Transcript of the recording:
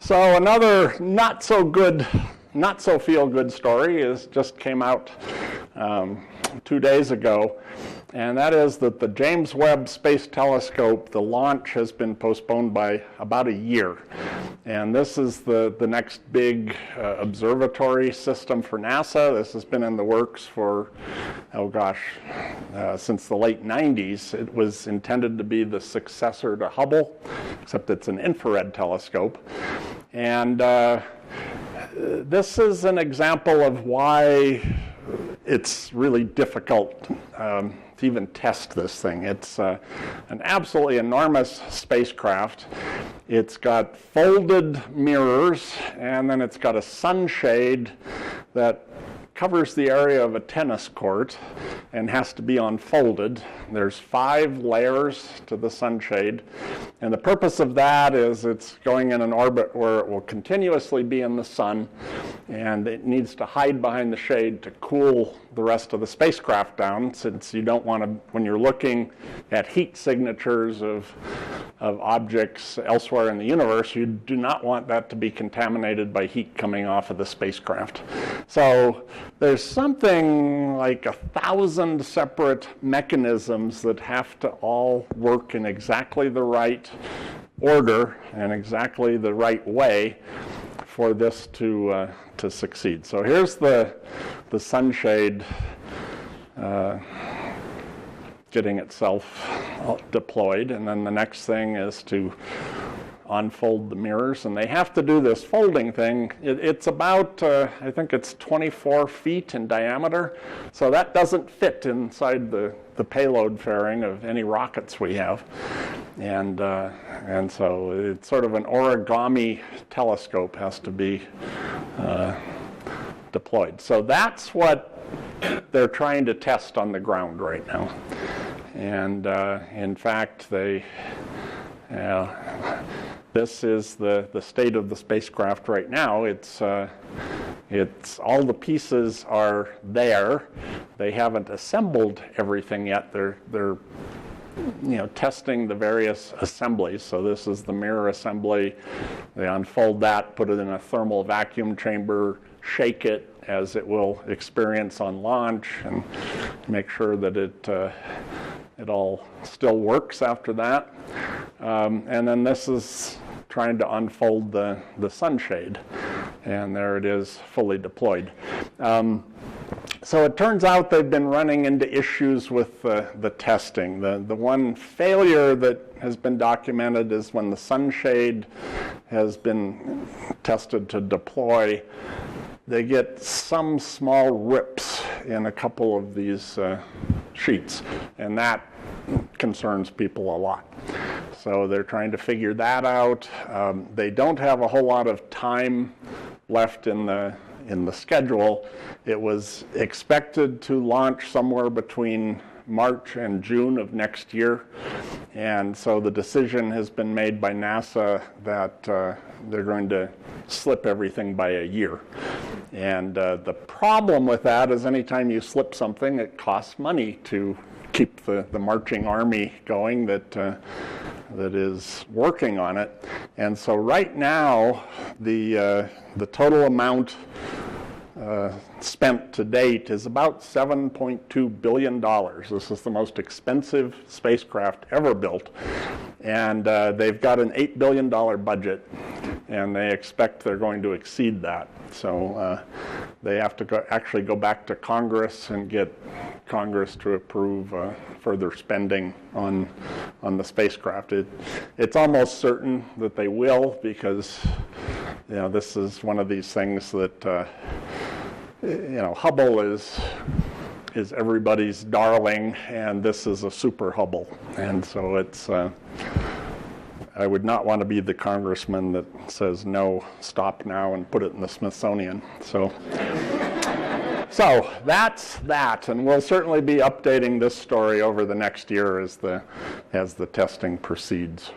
So another not so feel good story just came out 2 days ago, and that is that the James Webb Space Telescope, the launch has been postponed by about a year. And this is the next big observatory system for NASA. This has been in the works for, since the late 90s. It was intended to be the successor to Hubble, except it's an infrared telescope. And this is an example of why it's really difficult to even test this thing. It's an absolutely enormous spacecraft. It's got folded mirrors, and then it's got a sunshade that covers the area of a tennis court and has to be unfolded. There's 5 layers to the sunshade, and the purpose of that is it's going in an orbit where it will continuously be in the sun, and it needs to hide behind the shade to cool the rest of the spacecraft down, since you don't want to, when you're looking at heat signatures of objects elsewhere in the universe, you do not want that to be contaminated by heat coming off of the spacecraft. So there's something like 1,000 separate mechanisms that have to all work in exactly the right order and exactly the right way for this to succeed. So here's the sunshade getting itself deployed, and then the next thing is to unfold the mirrors, and they have to do this folding thing. It's about, I think it's 24 feet in diameter, so that doesn't fit inside the payload fairing of any rockets we have. And so it's sort of an origami telescope has to be deployed. So that's what they're trying to test on the ground right now. And in fact, this is the state of the spacecraft right now. It's all the pieces are there. They haven't assembled everything yet. They're testing the various assemblies. So this is the mirror assembly. They unfold that, put it in a thermal vacuum chamber, shake it as it will experience on launch, and make sure that it all still works after that. And then this is trying to unfold the sunshade, and there it is, fully deployed. So it turns out they've been running into issues with the testing. The one failure that has been documented is when the sunshade has been tested to deploy, they get some small rips in a couple of these sheets, and that concerns people a lot. So they're trying to figure that out. They don't have a whole lot of time left in the schedule. It was expected to launch somewhere between March and June of next year, and so the decision has been made by NASA that they're going to slip everything by a year. And the problem with that is anytime you slip something, it costs money to keep the marching army going that is working on it. And so right now, the total amount spent to date is about $7.2 billion. This is the most expensive spacecraft ever built. And they've got an $8 billion budget, and they expect they're going to exceed that. So they have to actually go back to Congress and get Congress to approve further spending on the spacecraft. It's almost certain that they will, because this is one of these things that Hubble is everybody's darling, and this is a super Hubble. And so it's I would not want to be the congressman that says, no, stop now and put it in the Smithsonian. So that's that, and we'll certainly be updating this story over the next year as the testing proceeds.